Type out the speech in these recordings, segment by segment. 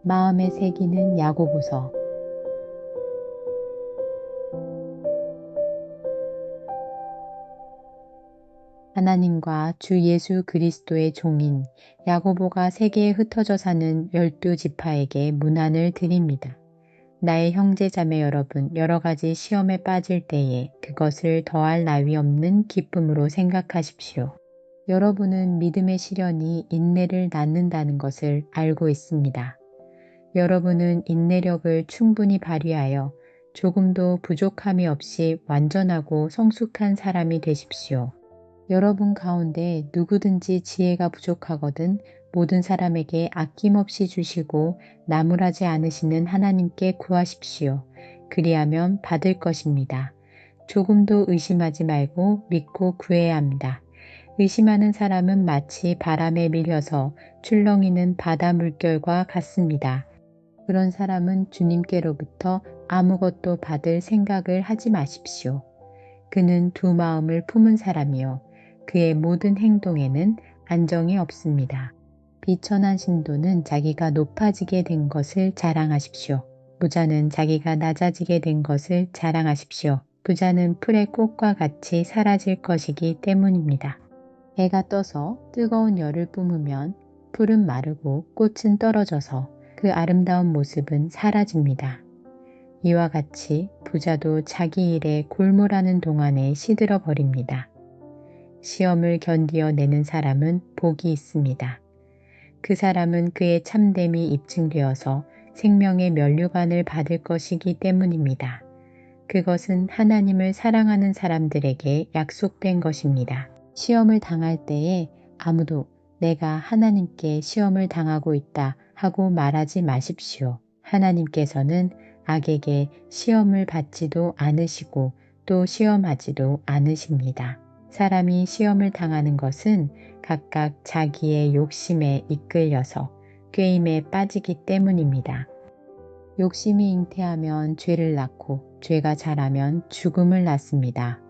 마음에 새기는 야고보서. 하나님과 주 예수 그리스도의 종인 야고보가 세계에 흩어져 사는 12지파에게 문안을 드립니다. 나의 형제 자매 여러분, 여러 가지 시험에 빠질 때에 그것을 더할 나위 없는 기쁨으로 생각하십시오. 여러분은 믿음의 시련이 인내를 낳는다는 것을 알고 있습니다. 여러분은 인내력을 충분히 발휘하여 조금도 부족함이 없이 완전하고 성숙한 사람이 되십시오. 여러분 가운데 누구든지 지혜가 부족하거든 모든 사람에게 아낌없이 주시고 나무라지 않으시는 하나님께 구하십시오. 그리하면 받을 것입니다. 조금도 의심하지 말고 믿고 구해야 합니다. 의심하는 사람은 마치 바람에 밀려서 출렁이는 바다 물결과 같습니다. 그런 사람은 주님께로부터 아무것도 받을 생각을 하지 마십시오. 그는 두 마음을 품은 사람이요. 그의 모든 행동에는 안정이 없습니다. 비천한 신도는 자기가 높아지게 된 것을 자랑하십시오. 부자는 자기가 낮아지게 된 것을 자랑하십시오. 부자는 풀의 꽃과 같이 사라질 것이기 때문입니다. 해가 떠서 뜨거운 열을 뿜으면 풀은 마르고 꽃은 떨어져서 그 아름다운 모습은 사라집니다. 이와 같이 부자도 자기 일에 골몰하는 동안에 시들어 버립니다. 시험을 견디어 내는 사람은 복이 있습니다. 그 사람은 그의 참됨이 입증되어서 생명의 면류관을 받을 것이기 때문입니다. 그것은 하나님을 사랑하는 사람들에게 약속된 것입니다. 시험을 당할 때에 아무도 내가 하나님께 시험을 당하고 있다 하고 말하지 마십시오. 하나님께서는 악에게 시험을 받지도 않으시고 또 시험하지도 않으십니다. 사람이 시험을 당하는 것은 각각 자기의 욕심에 이끌려서 꾀임에 빠지기 때문입니다. 욕심이 잉태하면 죄를 낳고 죄가 자라면 죽음을 낳습니다.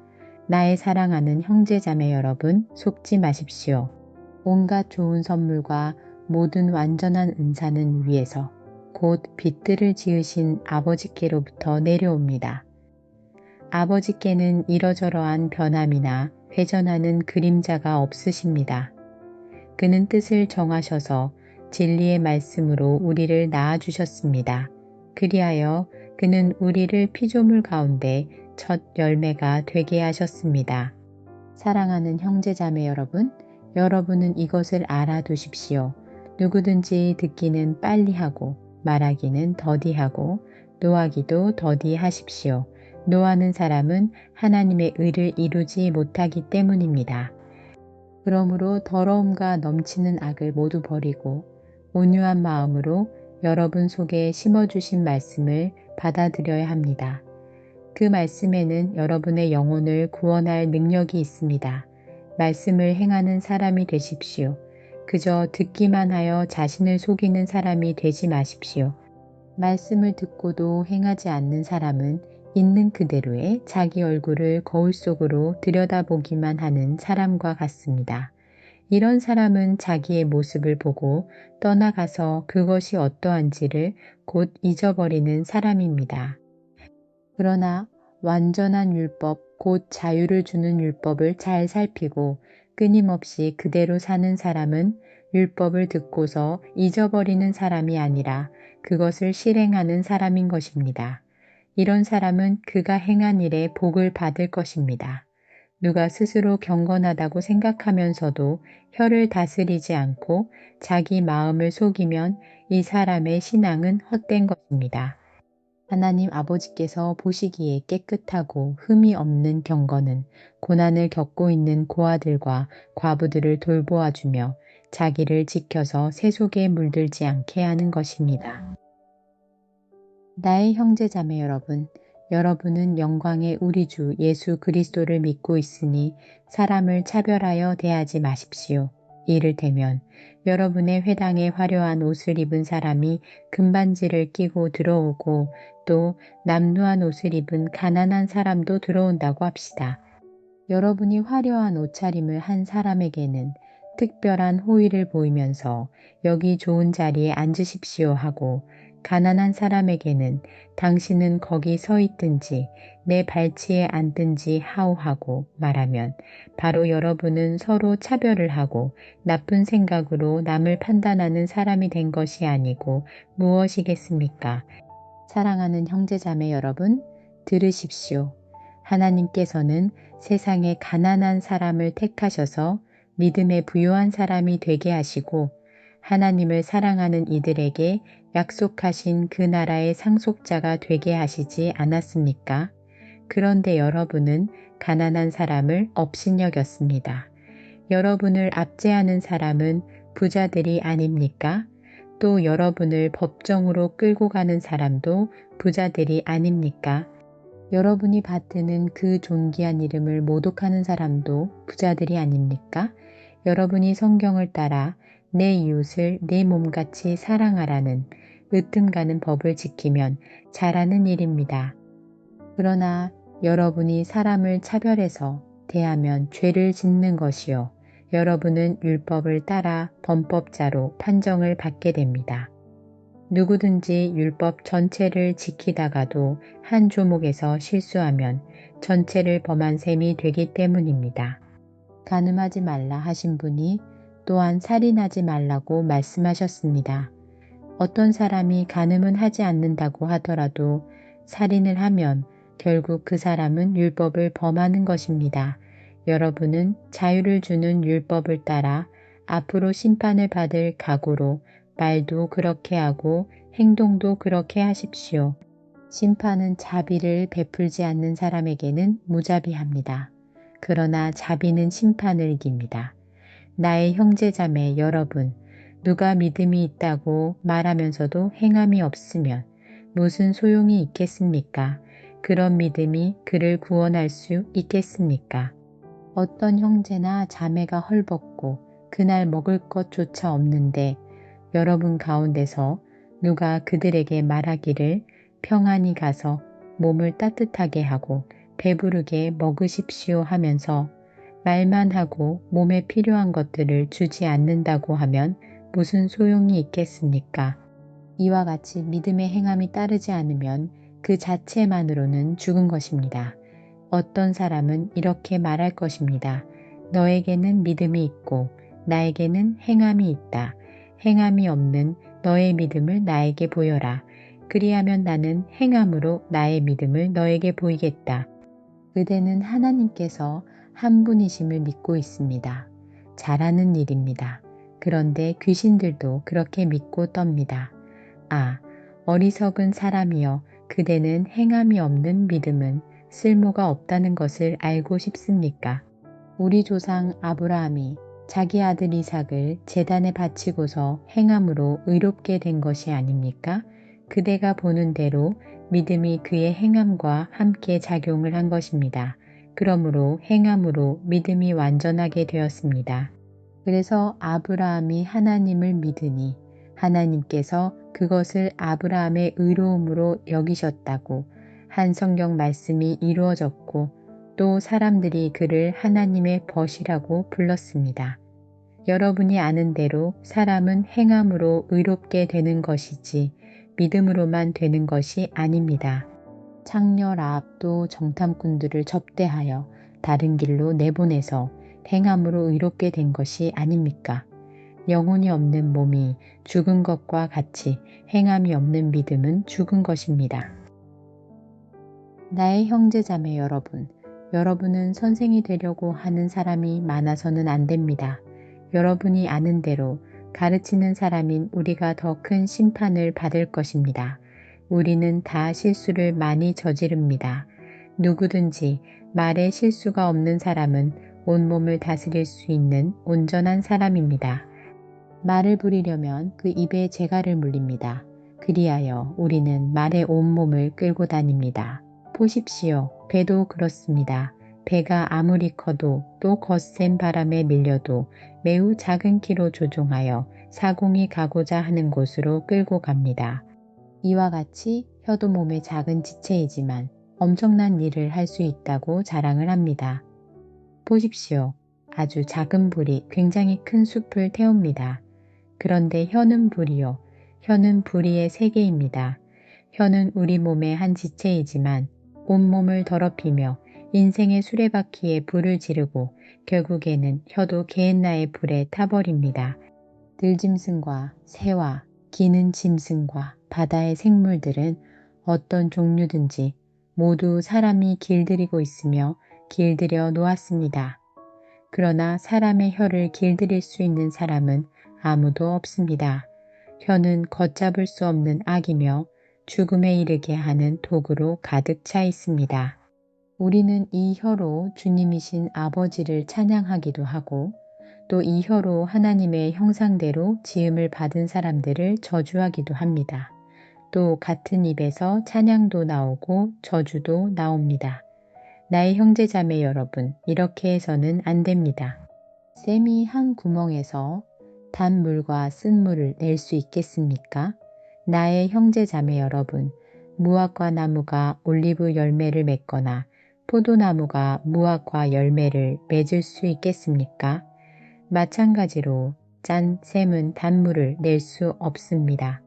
나의 사랑하는 형제자매 여러분, 속지 마십시오. 온갖 좋은 선물과 모든 완전한 은사는 위에서 곧 빛들을 지으신 아버지께로부터 내려옵니다. 아버지께는 이러저러한 변함이나 회전하는 그림자가 없으십니다. 그는 뜻을 정하셔서 진리의 말씀으로 우리를 낳아주셨습니다. 그리하여 그는 우리를 피조물 가운데 첫 열매가 되게 하셨습니다. 사랑하는 형제자매 여러분, 여러분은 이것을 알아두십시오. 누구든지 듣기는 빨리 하고 말하기는 더디하고 노하기도 더디하십시오. 노하는 사람은 하나님의 의를 이루지 못하기 때문입니다. 그러므로 더러움과 넘치는 악을 모두 버리고 온유한 마음으로 여러분 속에 심어주신 말씀을 받아들여야 합니다. 그 말씀에는 여러분의 영혼을 구원할 능력이 있습니다. 말씀을 행하는 사람이 되십시오. 그저 듣기만 하여 자신을 속이는 사람이 되지 마십시오. 말씀을 듣고도 행하지 않는 사람은 있는 그대로의 자기 얼굴을 거울 속으로 들여다보기만 하는 사람과 같습니다. 이런 사람은 자기의 모습을 보고 떠나가서 그것이 어떠한지를 곧 잊어버리는 사람입니다. 그러나 완전한 율법, 곧 자유를 주는 율법을 잘 살피고 끊임없이 그대로 사는 사람은 율법을 듣고서 잊어버리는 사람이 아니라 그것을 실행하는 사람인 것입니다. 이런 사람은 그가 행한 일에 복을 받을 것입니다. 누가 스스로 경건하다고 생각하면서도 혀를 다스리지 않고 자기 마음을 속이면 이 사람의 신앙은 헛된 것입니다. 하나님 아버지께서 보시기에 깨끗하고 흠이 없는 경건은 고난을 겪고 있는 고아들과 과부들을 돌보아 주며 자기를 지켜서 세속에 물들지 않게 하는 것입니다. 나의 형제자매 여러분, 여러분은 영광의 우리 주 예수 그리스도를 믿고 있으니 사람을 차별하여 대하지 마십시오. 이를테면 여러분의 회당에 화려한 옷을 입은 사람이 금반지를 끼고 들어오고 또 남루한 옷을 입은 가난한 사람도 들어온다고 합시다. 여러분이 화려한 옷차림을 한 사람에게는 특별한 호의를 보이면서 여기 좋은 자리에 앉으십시오 하고 가난한 사람에게는 당신은 거기 서 있든지 내 발치에 앉든지 하오하고 말하면 바로 여러분은 서로 차별을 하고 나쁜 생각으로 남을 판단하는 사람이 된 것이 아니고 무엇이겠습니까? 사랑하는 형제자매 여러분, 들으십시오. 하나님께서는 세상에 가난한 사람을 택하셔서 믿음에 부요한 사람이 되게 하시고 하나님을 사랑하는 이들에게 약속하신 그 나라의 상속자가 되게 하시지 않았습니까? 그런데 여러분은 가난한 사람을 업신여겼습니다. 여러분을 압제하는 사람은 부자들이 아닙니까? 또 여러분을 법정으로 끌고 가는 사람도 부자들이 아닙니까? 여러분이 받드는 그 존귀한 이름을 모독하는 사람도 부자들이 아닙니까? 여러분이 성경을 따라 내 이웃을 내 몸같이 사랑하라는 으뜸 가는 법을 지키면 잘하는 일입니다. 그러나 여러분이 사람을 차별해서 대하면 죄를 짓는 것이요. 여러분은 율법을 따라 범법자로 판정을 받게 됩니다. 누구든지 율법 전체를 지키다가도 한 조목에서 실수하면 전체를 범한 셈이 되기 때문입니다. 간음하지 말라 하신 분이 또한 살인하지 말라고 말씀하셨습니다. 어떤 사람이 간음은 하지 않는다고 하더라도 살인을 하면 결국 그 사람은 율법을 범하는 것입니다. 여러분은 자유를 주는 율법을 따라 앞으로 심판을 받을 각오로 말도 그렇게 하고 행동도 그렇게 하십시오. 심판은 자비를 베풀지 않는 사람에게는 무자비합니다. 그러나 자비는 심판을 이깁니다. 나의 형제자매 여러분, 누가 믿음이 있다고 말하면서도 행함이 없으면 무슨 소용이 있겠습니까? 그런 믿음이 그를 구원할 수 있겠습니까? 어떤 형제나 자매가 헐벗고 그날 먹을 것조차 없는데 여러분 가운데서 누가 그들에게 말하기를 평안히 가서 몸을 따뜻하게 하고 배부르게 먹으십시오 하면서 말만 하고 몸에 필요한 것들을 주지 않는다고 하면 무슨 소용이 있겠습니까? 이와 같이 믿음의 행함이 따르지 않으면 그 자체만으로는 죽은 것입니다. 어떤 사람은 이렇게 말할 것입니다. 너에게는 믿음이 있고 나에게는 행함이 있다. 행함이 없는 너의 믿음을 나에게 보여라. 그리하면 나는 행함으로 나의 믿음을 너에게 보이겠다. 그대는 하나님께서 한 분이심을 믿고 있습니다. 잘하는 일입니다. 그런데 귀신들도 그렇게 믿고 떱니다. 아, 어리석은 사람이여, 그대는 행함이 없는 믿음은 쓸모가 없다는 것을 알고 싶습니까? 우리 조상 아브라함이 자기 아들 이삭을 제단에 바치고서 행함으로 의롭게 된 것이 아닙니까? 그대가 보는 대로 믿음이 그의 행함과 함께 작용을 한 것입니다. 그러므로 행함으로 믿음이 완전하게 되었습니다. 그래서 아브라함이 하나님을 믿으니 하나님께서 그것을 아브라함의 의로움으로 여기셨다고 한 성경 말씀이 이루어졌고 또 사람들이 그를 하나님의 벗이라고 불렀습니다. 여러분이 아는 대로 사람은 행함으로 의롭게 되는 것이지 믿음으로만 되는 것이 아닙니다. 창녀 라합도 정탐꾼들을 접대하여 다른 길로 내보내서 행함으로 의롭게 된 것이 아닙니까? 영혼이 없는 몸이 죽은 것과 같이 행함이 없는 믿음은 죽은 것입니다. 나의 형제자매 여러분, 여러분은 선생이 되려고 하는 사람이 많아서는 안 됩니다. 여러분이 아는 대로 가르치는 사람인 우리가 더 큰 심판을 받을 것입니다. 우리는 다 실수를 많이 저지릅니다. 누구든지 말에 실수가 없는 사람은 온몸을 다스릴 수 있는 온전한 사람입니다. 말을 부리려면 그 입에 재갈을 물립니다. 그리하여 우리는 말의 온몸을 끌고 다닙니다. 보십시오. 배도 그렇습니다. 배가 아무리 커도 또 거센 바람에 밀려도 매우 작은 키로 조종하여 사공이 가고자 하는 곳으로 끌고 갑니다. 이와 같이 혀도 몸의 작은 지체이지만 엄청난 일을 할 수 있다고 자랑을 합니다. 보십시오. 아주 작은 불이 굉장히 큰 숲을 태웁니다. 그런데 혀는 불이요. 혀는 불의의 세계입니다. 혀는 우리 몸의 한 지체이지만 온몸을 더럽히며 인생의 수레바퀴에 불을 지르고 결국에는 혀도 개엔나의 불에 타버립니다. 들짐승과 새와 기는 짐승과 바다의 생물들은 어떤 종류든지 모두 사람이 길들이고 있으며 길들여 놓았습니다. 그러나 사람의 혀를 길들일 수 있는 사람은 아무도 없습니다. 혀는 걷잡을 수 없는 악이며 죽음에 이르게 하는 도구로 가득 차 있습니다. 우리는 이 혀로 주님이신 아버지를 찬양하기도 하고 또 이 혀로 하나님의 형상대로 지음을 받은 사람들을 저주하기도 합니다. 또 같은 입에서 찬양도 나오고 저주도 나옵니다. 나의 형제자매 여러분, 이렇게 해서는 안 됩니다. 샘이 한 구멍에서 단물과 쓴물을 낼 수 있겠습니까? 나의 형제자매 여러분, 무화과 나무가 올리브 열매를 맺거나 포도나무가 무화과 열매를 맺을 수 있겠습니까? 마찬가지로 짠 샘은 단물을 낼 수 없습니다.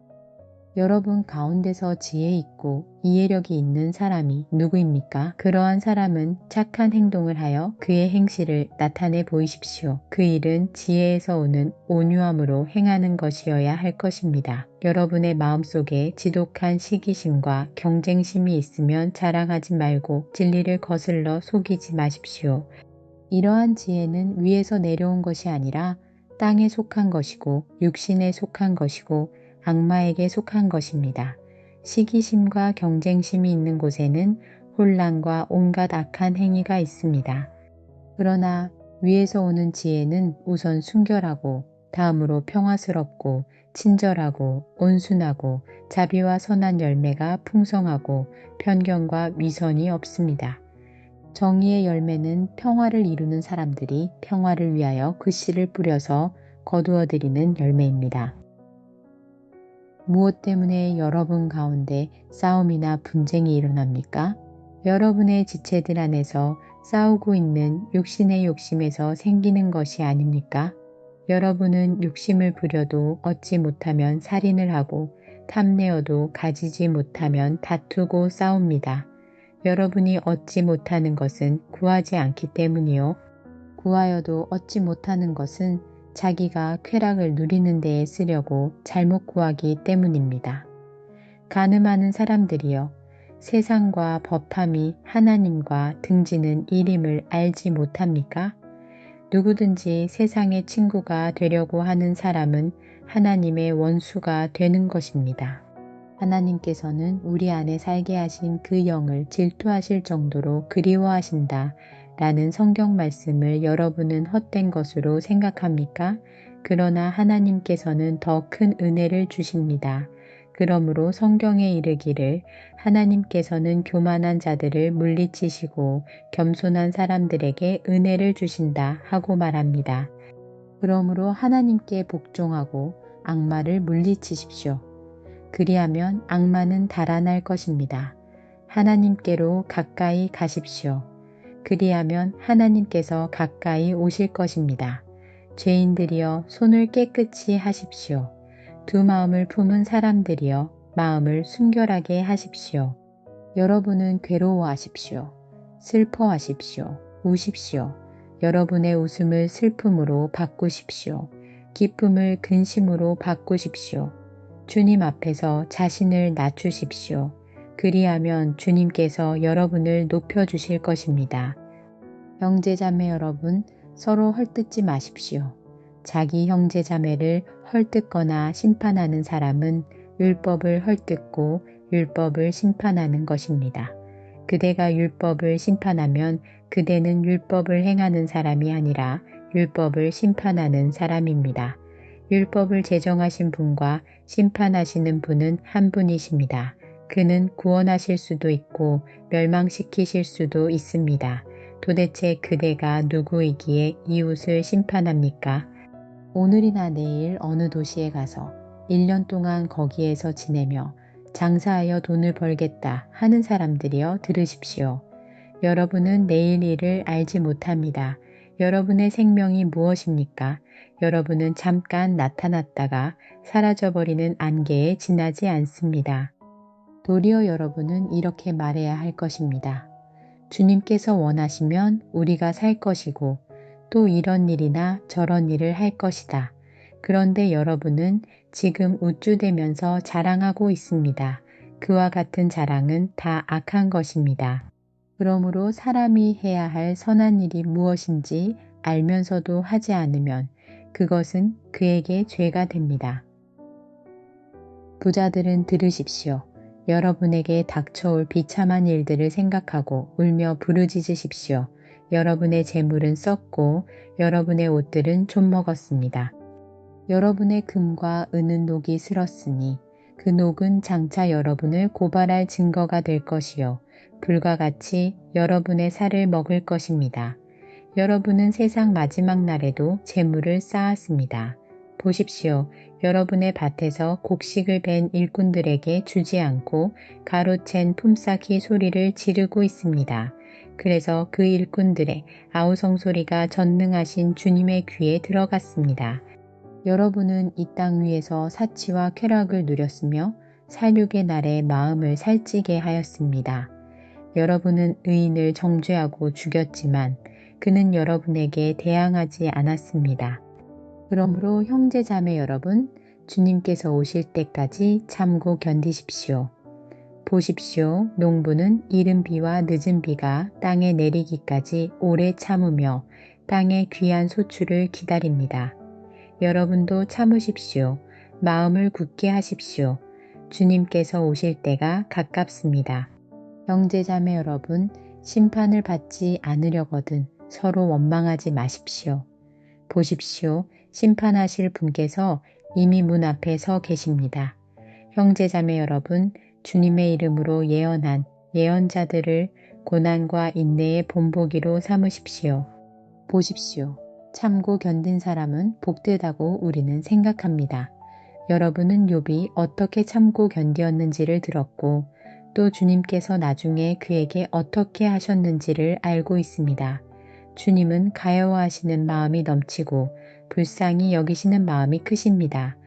여러분 가운데서 지혜 있고 이해력이 있는 사람이 누구입니까? 그러한 사람은 착한 행동을 하여 그의 행실을 나타내 보이십시오. 그 일은 지혜에서 오는 온유함으로 행하는 것이어야 할 것입니다. 여러분의 마음속에 지독한 시기심과 경쟁심이 있으면 자랑하지 말고 진리를 거슬러 속이지 마십시오. 이러한 지혜는 위에서 내려온 것이 아니라 땅에 속한 것이고 육신에 속한 것이고 악마에게 속한 것입니다. 시기심과 경쟁심이 있는 곳에는 혼란과 온갖 악한 행위가 있습니다. 그러나 위에서 오는 지혜는 우선 순결하고 다음으로 평화스럽고 친절하고 온순하고 자비와 선한 열매가 풍성하고 편견과 위선이 없습니다. 정의의 열매는 평화를 이루는 사람들이 평화를 위하여 그 씨를 뿌려서 거두어들이는 열매입니다. 무엇 때문에 여러분 가운데 싸움이나 분쟁이 일어납니까? 여러분의 지체들 안에서 싸우고 있는 육신의 욕심에서 생기는 것이 아닙니까? 여러분은 욕심을 부려도 얻지 못하면 살인을 하고 탐내어도 가지지 못하면 다투고 싸웁니다. 여러분이 얻지 못하는 것은 구하지 않기 때문이요. 구하여도 얻지 못하는 것은 자기가 쾌락을 누리는 데에 쓰려고 잘못 구하기 때문입니다. 간음하는 사람들이여, 세상과 법함이 하나님과 등지는 일임을 알지 못합니까? 누구든지 세상의 친구가 되려고 하는 사람은 하나님의 원수가 되는 것입니다. 하나님께서는 우리 안에 살게 하신 그 영을 질투하실 정도로 그리워하신다 라는 성경 말씀을 여러분은 헛된 것으로 생각합니까? 그러나 하나님께서는 더 큰 은혜를 주십니다. 그러므로 성경에 이르기를 하나님께서는 교만한 자들을 물리치시고 겸손한 사람들에게 은혜를 주신다 하고 말합니다. 그러므로 하나님께 복종하고 악마를 물리치십시오. 그리하면 악마는 달아날 것입니다. 하나님께로 가까이 가십시오. 그리하면 하나님께서 가까이 오실 것입니다. 죄인들이여 손을 깨끗이 하십시오. 두 마음을 품은 사람들이여 마음을 순결하게 하십시오. 여러분은 괴로워하십시오. 슬퍼하십시오. 우십시오. 여러분의 웃음을 슬픔으로 바꾸십시오. 기쁨을 근심으로 바꾸십시오. 주님 앞에서 자신을 낮추십시오. 그리하면 주님께서 여러분을 높여주실 것입니다. 형제자매 여러분, 서로 헐뜯지 마십시오. 자기 형제자매를 헐뜯거나 심판하는 사람은 율법을 헐뜯고 율법을 심판하는 것입니다. 그대가 율법을 심판하면 그대는 율법을 행하는 사람이 아니라 율법을 심판하는 사람입니다. 율법을 제정하신 분과 심판하시는 분은 한 분이십니다. 그는 구원하실 수도 있고 멸망시키실 수도 있습니다. 도대체 그대가 누구이기에 이웃을 심판합니까? 오늘이나 내일 어느 도시에 가서 1년 동안 거기에서 지내며 장사하여 돈을 벌겠다 하는 사람들이여 들으십시오. 여러분은 내일 일을 알지 못합니다. 여러분의 생명이 무엇입니까? 여러분은 잠깐 나타났다가 사라져버리는 안개에 지나지 않습니다. 도리어 여러분은 이렇게 말해야 할 것입니다. 주님께서 원하시면 우리가 살 것이고 또 이런 일이나 저런 일을 할 것이다. 그런데 여러분은 지금 우쭐대면서 자랑하고 있습니다. 그와 같은 자랑은 다 악한 것입니다. 그러므로 사람이 해야 할 선한 일이 무엇인지 알면서도 하지 않으면 그것은 그에게 죄가 됩니다. 부자들은 들으십시오. 여러분에게 닥쳐올 비참한 일들을 생각하고 울며 부르짖으십시오. 여러분의 재물은 썩고 여러분의 옷들은 좀먹었습니다. 여러분의 금과 은은 녹이 슬었으니 그 녹은 장차 여러분을 고발할 증거가 될 것이요 불과 같이 여러분의 살을 먹을 것입니다. 여러분은 세상 마지막 날에도 재물을 쌓았습니다. 보십시오. 여러분의 밭에서 곡식을 벤 일꾼들에게 주지 않고 가로챈 품삯이 소리를 지르고 있습니다. 그래서 그 일꾼들의 아우성 소리가 전능하신 주님의 귀에 들어갔습니다. 여러분은 이 땅 위에서 사치와 쾌락을 누렸으며 살육의 날에 마음을 살찌게 하였습니다. 여러분은 의인을 정죄하고 죽였지만 그는 여러분에게 대항하지 않았습니다. 그러므로 형제 자매 여러분, 주님께서 오실 때까지 참고 견디십시오. 보십시오. 농부는 이른 비와 늦은 비가 땅에 내리기까지 오래 참으며 땅의 귀한 소출을 기다립니다. 여러분도 참으십시오. 마음을 굳게 하십시오. 주님께서 오실 때가 가깝습니다. 형제자매 여러분, 심판을 받지 않으려거든 서로 원망하지 마십시오. 보십시오. 심판하실 분께서 이미 문 앞에 서 계십니다. 형제자매 여러분, 주님의 이름으로 예언한 예언자들을 고난과 인내의 본보기로 삼으십시오. 보십시오. 참고 견딘 사람은 복되다고 우리는 생각합니다. 여러분은 욥이 어떻게 참고 견디었는지를 들었고 또 주님께서 나중에 그에게 어떻게 하셨는지를 알고 있습니다. 주님은 가여워하시는 마음이 넘치고 불쌍히 여기시는 마음이 크십니다.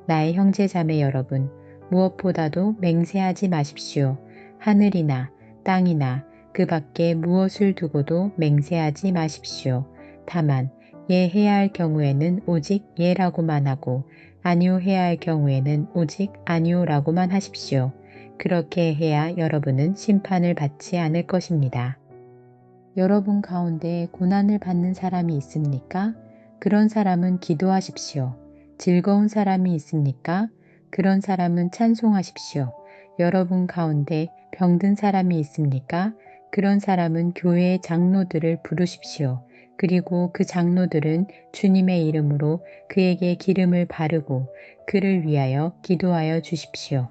나의 형제자매 여러분, 무엇보다도 맹세하지 마십시오. 하늘이나 땅이나 그 밖에 무엇을 두고도 맹세하지 마십시오. 다만 예 해야 할 경우에는 오직 예라고만 하고 아니오 해야 할 경우에는 오직 아니오라고만 하십시오. 그렇게 해야 여러분은 심판을 받지 않을 것입니다. 여러분 가운데 고난을 받는 사람이 있습니까? 그런 사람은 기도하십시오. 즐거운 사람이 있습니까? 그런 사람은 찬송하십시오. 여러분 가운데 병든 사람이 있습니까? 그런 사람은 교회의 장로들을 부르십시오. 그리고 그 장로들은 주님의 이름으로 그에게 기름을 바르고 그를 위하여 기도하여 주십시오.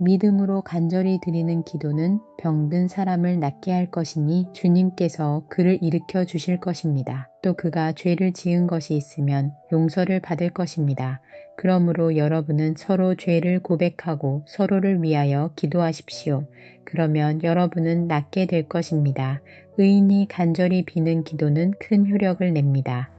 믿음으로 간절히 드리는 기도는 병든 사람을 낫게 할 것이니 주님께서 그를 일으켜 주실 것입니다. 또 그가 죄를 지은 것이 있으면 용서를 받을 것입니다. 그러므로 여러분은 서로 죄를 고백하고 서로를 위하여 기도하십시오. 그러면 여러분은 낫게 될 것입니다. 의인이 간절히 비는 기도는 큰 효력을 냅니다.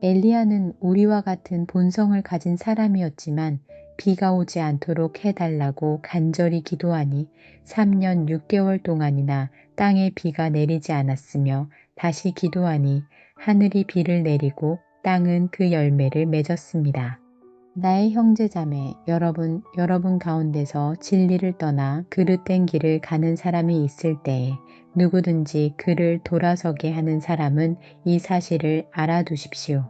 엘리야는 우리와 같은 본성을 가진 사람이었지만 비가 오지 않도록 해달라고 간절히 기도하니 3년 6개월 동안이나 땅에 비가 내리지 않았으며 다시 기도하니 하늘이 비를 내리고 땅은 그 열매를 맺었습니다. 나의 형제자매 여러분 가운데서 진리를 떠나 그릇된 길을 가는 사람이 있을 때에 누구든지 그를 돌아서게 하는 사람은 이 사실을 알아두십시오.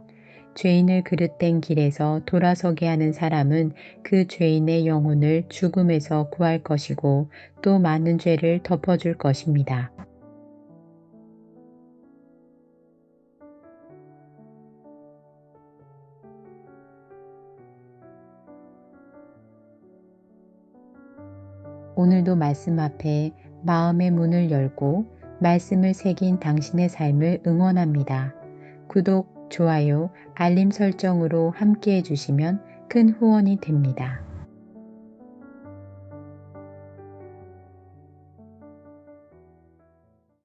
죄인을 그릇된 길에서 돌아서게 하는 사람은 그 죄인의 영혼을 죽음에서 구할 것이고 또 많은 죄를 덮어줄 것입니다. 오늘도 말씀 앞에 마음의 문을 열고 말씀을 새긴 당신의 삶을 응원합니다. 구독, 좋아요, 알림 설정으로 함께 해주시면 큰 후원이 됩니다.